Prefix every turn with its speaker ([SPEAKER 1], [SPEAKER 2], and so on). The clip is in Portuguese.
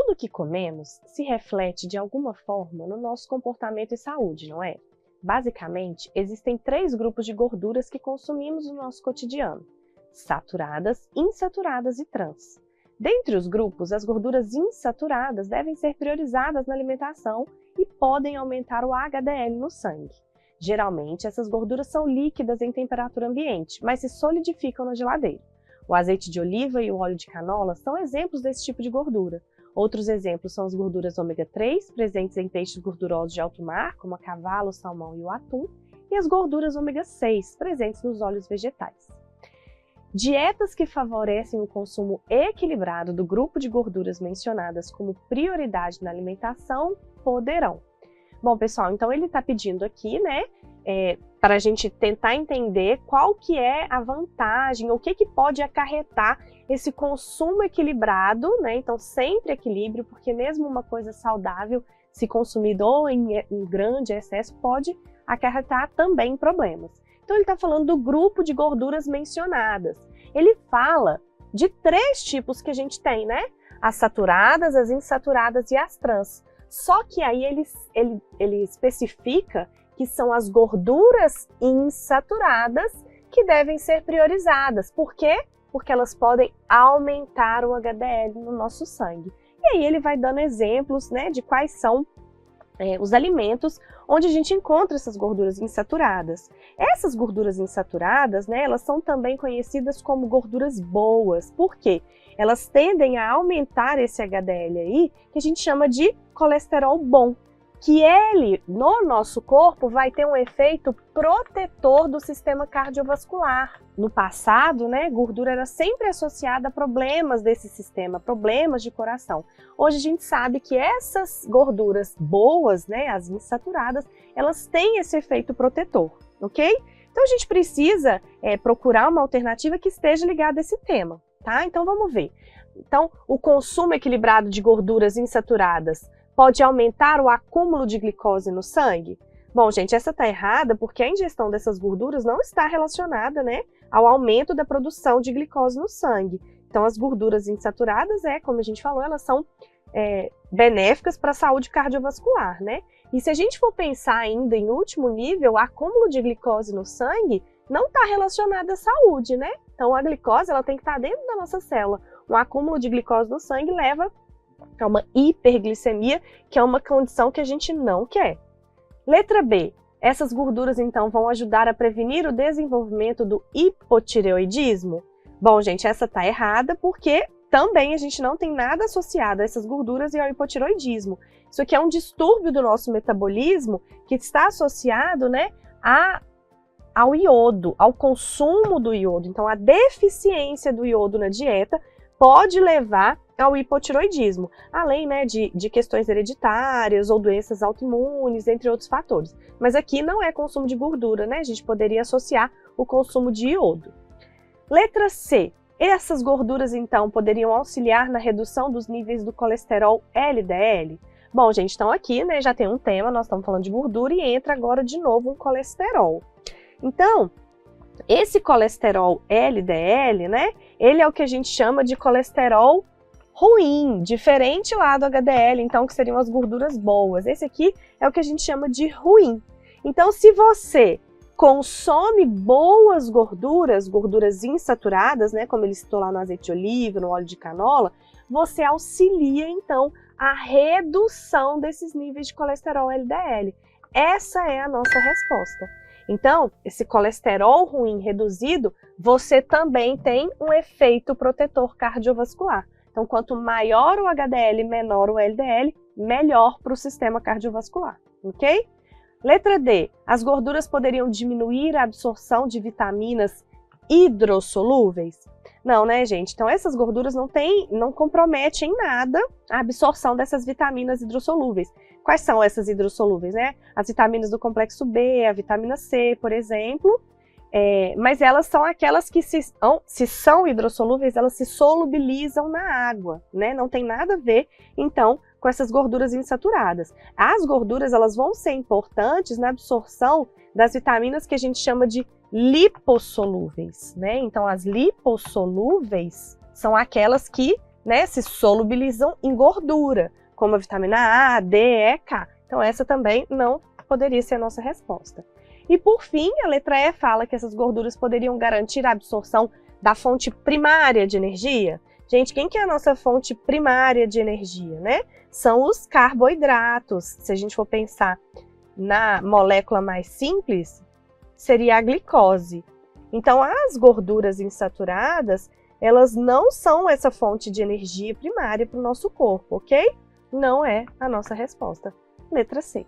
[SPEAKER 1] Tudo que comemos se reflete de alguma forma no nosso comportamento e saúde, não é? Basicamente, existem 3 grupos de gorduras que consumimos no nosso cotidiano: saturadas, insaturadas e trans. Dentre os grupos, as gorduras insaturadas devem ser priorizadas na alimentação e podem aumentar o HDL no sangue. Geralmente, essas gorduras são líquidas em temperatura ambiente, mas se solidificam na geladeira. O azeite de oliva e o óleo de canola são exemplos desse tipo de gordura. Outros exemplos são as gorduras ômega 3, presentes em peixes gordurosos de alto mar, como a cavalo, o salmão e o atum, e as gorduras ômega 6, presentes nos óleos vegetais. Dietas que favorecem o consumo equilibrado do grupo de gorduras mencionadas como prioridade na alimentação poderão. Bom, pessoal, então ele está pedindo aqui, né, para a gente tentar entender qual que é a vantagem, ou o que pode acarretar esse consumo equilibrado, né? Então sempre equilíbrio, porque mesmo uma coisa saudável, se consumida ou em grande excesso, pode acarretar também problemas. Então ele está falando do grupo de gorduras mencionadas. Ele fala de 3 tipos que a gente tem, né? As saturadas, as insaturadas e as trans. Só que aí ele especifica que são as gorduras insaturadas que devem ser priorizadas. Por quê? Porque elas podem aumentar o HDL no nosso sangue. E aí ele vai dando exemplos, né, de quais são os alimentos onde a gente encontra essas gorduras insaturadas. Essas gorduras insaturadas, né, elas são também conhecidas como gorduras boas. Por quê? Elas tendem a aumentar esse HDL aí, que a gente chama de colesterol bom, que ele, no nosso corpo, vai ter um efeito protetor do sistema cardiovascular. No passado, né, gordura era sempre associada a problemas desse sistema, problemas de coração. Hoje a gente sabe que essas gorduras boas, né, as insaturadas, elas têm esse efeito protetor, ok? Então a gente precisa procurar uma alternativa que esteja ligada a esse tema, tá? Então vamos ver. Então, o consumo equilibrado de gorduras insaturadas pode aumentar o acúmulo de glicose no sangue? Bom, gente, essa está errada porque a ingestão dessas gorduras não está relacionada, né, ao aumento da produção de glicose no sangue. Então, as gorduras insaturadas, como a gente falou, elas são benéficas para a saúde cardiovascular, né? E se a gente for pensar ainda em último nível, o acúmulo de glicose no sangue não está relacionado à saúde, né? Então, a glicose ela tem que estar dentro da nossa célula. Um acúmulo de glicose no sangue leva a uma hiperglicemia, que é uma condição que a gente não quer. Letra B. Essas gorduras, então, vão ajudar a prevenir o desenvolvimento do hipotireoidismo? Bom, gente, essa está errada porque também a gente não tem nada associado a essas gorduras e ao hipotireoidismo. Isso aqui é um distúrbio do nosso metabolismo que está associado, né, ao iodo, ao consumo do iodo. Então, a deficiência do iodo na dieta pode levar ao hipotireoidismo, além, né, de questões hereditárias ou doenças autoimunes, entre outros fatores. Mas aqui não é consumo de gordura, né? A gente poderia associar o consumo de iodo. Letra C. Essas gorduras, então, poderiam auxiliar na redução dos níveis do colesterol LDL? Bom, gente, então aqui, né, já tem um tema, nós estamos falando de gordura e entra agora de novo um colesterol. Então, esse colesterol LDL, né, ele é o que a gente chama de colesterol ruim, diferente lá do HDL, então, que seriam as gorduras boas. Esse aqui é o que a gente chama de ruim. Então, se você consome boas gorduras, gorduras insaturadas, né, como ele citou lá no azeite de oliva, no óleo de canola, você auxilia, então, a redução desses níveis de colesterol LDL. Essa é a nossa resposta. Então, esse colesterol ruim reduzido, você também tem um efeito protetor cardiovascular. Então, quanto maior o HDL, menor o LDL, melhor para o sistema cardiovascular, ok? Letra D. As gorduras poderiam diminuir a absorção de vitaminas hidrossolúveis? Não, né, gente? Então, essas gorduras não comprometem em nada a absorção dessas vitaminas hidrossolúveis. Quais são essas hidrossolúveis, né? As vitaminas do complexo B, a vitamina C, por exemplo. Mas elas são aquelas que, se são hidrossolúveis, elas se solubilizam na água, né? Não tem nada a ver, então, com essas gorduras insaturadas. As gorduras, elas vão ser importantes na absorção das vitaminas que a gente chama de lipossolúveis, né? Então, as lipossolúveis são aquelas que né, se solubilizam em gordura, como a vitamina A, D, E, K. Então essa também não poderia ser a nossa resposta. E por fim, a letra E fala que essas gorduras poderiam garantir a absorção da fonte primária de energia. Gente, quem que é a nossa fonte primária de energia, né? São os carboidratos. Se a gente for pensar na molécula mais simples, seria a glicose. Então, as gorduras insaturadas, elas não são essa fonte de energia primária para o nosso corpo, ok? Não é a nossa resposta. Letra C.